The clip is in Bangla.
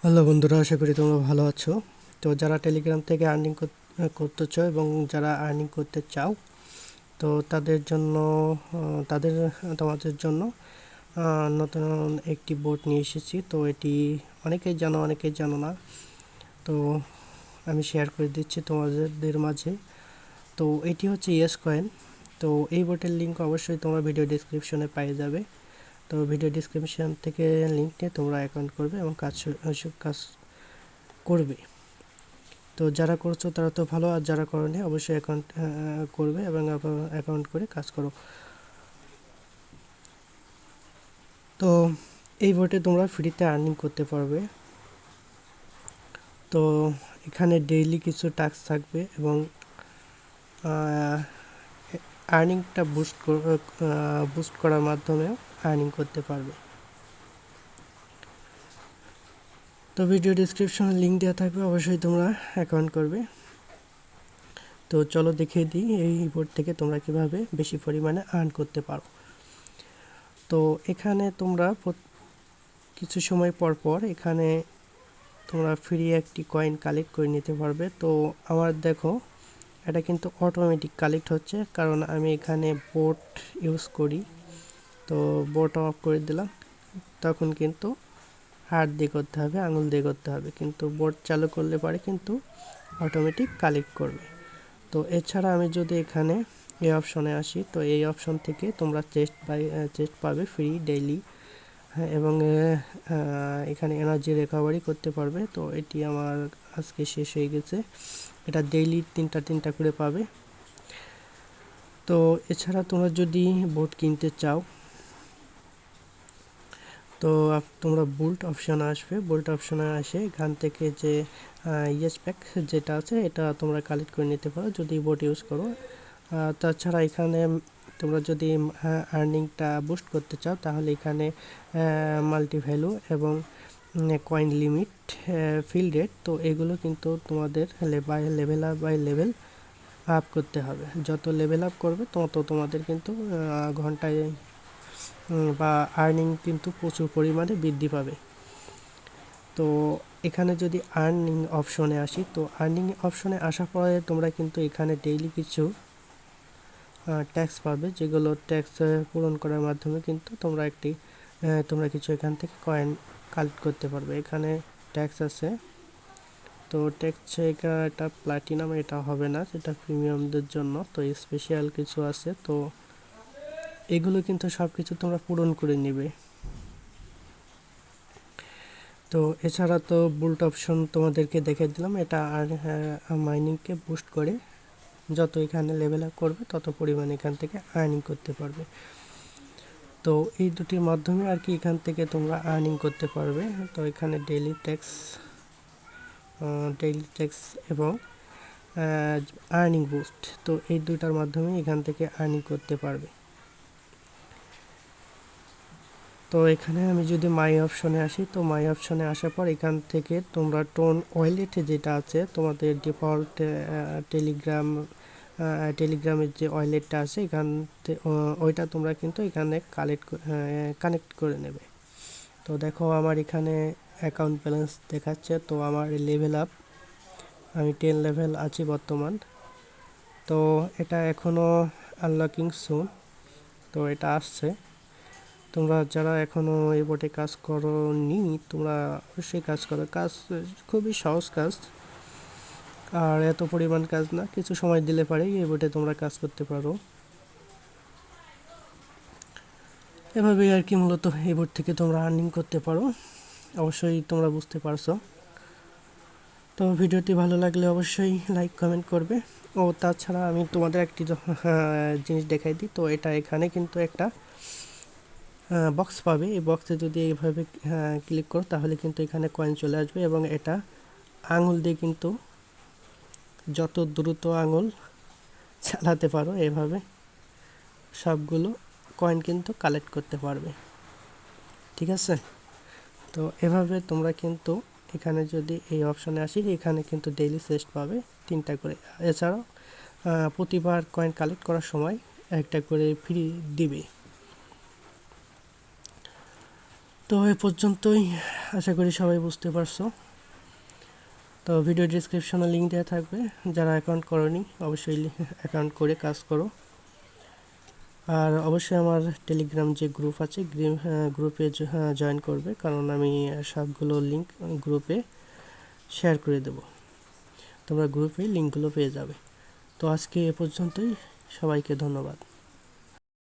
হ্যালো বন্ধুরা, আশা করি তোমরা ভালো আছো। তো যারা টেলিগ্রাম থেকে আর্নিং করতে চাও এবং যারা আর্নিং করতে চাও, তো তাদের জন্য তোমাদের জন্য নতুন একটি বোট নিয়ে এসেছি। তো এটি অনেকেই জানো না। তো আমি শেয়ার করে দিচ্ছি তোমাদের মাঝে। তো এটি হচ্ছে ইয়েস কয়েন। তো এই বোটের লিঙ্ক অবশ্যই তোমরা ভিডিও ডিসক্রিপশনে পেয়ে যাবে। তো ভিডিও ডিসক্রিপশন থেকে লিঙ্ক নিয়ে তোমরা অ্যাকাউন্ট করবে এবং কাজ করবে। তো যারা করছো তারা তো ভালো, আর যারা করোনি অবশ্যই অ্যাকাউন্ট করবে এবং অ্যাকাউন্ট করে কাজ করো। তো এই বোটে তোমরা ফ্রিতে আর্নিং করতে পারবে। তো এখানে ডেইলি কিছু টাস্ক থাকবে এবং আর্নিংটা বুস্ট করার মাধ্যমেও আর্নিং করতে পারবে। তো ভিডিও ডিসক্রিপশনে লিঙ্ক দেওয়া থাকবে, অবশ্যই তোমরা অ্যাকাউন্ট করবে। তো চলো দেখিয়ে দিই এই বোট থেকে তোমরা কিভাবে বেশি পরিমাণে আর্ন করতে পারো। তো এখানে তোমরা কিছু সময় পর পর এখানে তোমরা ফ্রি একটি কয়েন কালেক্ট করে নিতে পারবে। তো আমার দেখো, এটা কিন্তু অটোমেটিক কালেক্ট হচ্ছে, কারণ আমি এখানে বোট ইউজ করি। তো বোট অফ করে দিলাম, তখন কিন্তু হাত দিয়ে করতে হবে, আঙুল দিয়ে করতে হবে, কিন্তু বোট চালু করলে পরে কিন্তু অটোমেটিক কালেক্ট করবে। তো এছাড়া আমি যদি এখানে এই অপশনে আসি, তো এই অপশন থেকে তোমরা চেস্ট পাবে ফ্রি ডেইলি। হ্যাঁ, এবং এখানে এনার্জি রিকভারি করতে পারবে। তো এটি আমার আজকে শেষ হয়ে গেছে। এটা ডেইলি তিনটা করে পাবে। তো এছাড়া তোমরা যদি বোট কিনতে চাও, তো তোমরা বোল্ট অপশানে আসবে। বোল্ট অপশানে আসে এখান থেকে যে ইয়েস প্যাক যেটা আছে এটা তোমরা কালেক্ট করে নিতে পারো যদি বোট ইউজ করো। তাছাড়া এখানে তোমরা যদি আর্নিংটা বুস্ট করতে চাও, তাহলে এখানে মাল্টি ভ্যালু এবং কয়েন লিমিট, ফিল রেট, তো এগুলো কিন্তু তোমাদের লেভেল আপ করতে হবে। যত লেভেল আপ করবে তত তোমাদের কিন্তু ঘন্টায় বা আর্নিং কিন্তু প্রচুর পরিমাণে বৃদ্ধি পাবে। তো এখানে যদি আর্নিং অপশনে আসি, তো আর্নিং অপশনে আসার পরে তোমরা কিন্তু এখানে ডেইলি কিছু ট্যাক্স পাবে, যেগুলো ট্যাক্স পূরণ করার মাধ্যমে কিন্তু তোমরা কিছু এখান থেকে কয়েন কালেক্ট করতে পারবে। এখানে ট্যাক্স আছে, তো ট্যাক্স এটা প্লাটিনাম, এটা হবে না, সেটা প্রিমিয়ামদের জন্য। তো স্পেশাল কিছু আছে, তো এগুলো কিন্তু সব কিছু তোমরা পূরণ করে নেবে। তো এছাড়া তো বুল্ট অপশন তোমাদেরকে দেখে দিলাম, এটা আর মাইনিংকে বুস্ট করে যত এখানে লেভেল আপ করবে তত পরিমাণে এখান থেকে আর্নিং করতে পারবে। তো এই দুটির মাধ্যমে আর কি এখান থেকে তোমরা আর্নিং করতে পারবে। তো এখানে ডেইলি ট্যাক্স এবং আর্নিং বুস্ট, তো এই দুটার মাধ্যমে এখান থেকে আর্নিং করতে পারবে। তো এখানে আমি যদি মাই অপশনে আসি, তো মাই অপশনে আসার পর এখান থেকে তোমরা টোন ওয়ালেটে যেটা আছে তোমাদের ডিফল্ট টেলিগ্রামের যে ওয়ালেটটা আছে এখান ওইটা তোমরা কিন্তু এখানে কানেক্ট করে নেবে। তো দেখো আমার এখানে অ্যাকাউন্ট ব্যালেন্স দেখাচ্ছে। তো আমার লেভেল আপ, আমি 10 লেভেল আছি বর্তমান। তো এটা এখনও আনলকিং সুন, তো এটা আসছে। তোমরা যারা এখনও এই বোটে কাজ করোনি, তোমরা অবশ্যই কাজ করো। কাজ খুবই সহজ কাজ, আর এত পরিমাণ কাজ না, কিছু সময় দিলে পারে এই বোটে তোমরা কাজ করতে পারো। এভাবেই আর কি মূলত এই বোট থেকে তোমরা আর্নিং করতে পারো। অবশ্যই তোমরা বুঝতে পারছো। তো ভিডিওটি ভালো লাগলে অবশ্যই লাইক কমেন্ট করবে। ও তাছাড়া আমি তোমাদের একটি জিনিস দেখাই দিই। তো এটা এখানে কিন্তু একটা বক্স পাবে। এই বক্সে যদি এইভাবে ক্লিক করো, তাহলে কিন্তু এখানে কয়েন চলে আসবে এবং এটা আঙুল দিয়ে কিন্তু যত দ্রুত আঙুল চালাতে পারো এভাবে সবগুলো কয়েন কিন্তু কালেক্ট করতে পারবে। ঠিক আছে? তো এভাবে তোমরা কিন্তু এখানে যদি এই অপশনে আসি, এখানে কিন্তু ডেইলি চেস্ট পাবে 3টা করে। এছাড়াও প্রতিবার কয়েন কালেক্ট করার সময় একটা করে ফ্রি দিবে। তো এ পর্যন্তই, আশা করি সবাই বুঝতে পারছো। তো ভিডিও ডিসক্রিপশনে লিঙ্ক দেওয়া থাকবে, যারা অ্যাকাউন্ট করনি অবশ্যই অ্যাকাউন্ট করে কাজ করো। আর অবশ্যই আমার টেলিগ্রাম যে গ্রুপ আছে গ্রুপে জয়েন করবে, কারণ আমি সবগুলো লিঙ্ক গ্রুপে শেয়ার করে দেব, তোমরা গ্রুপে লিঙ্কগুলো পেয়ে যাবে। তো আজকে এ পর্যন্তই, সবাইকে ধন্যবাদ।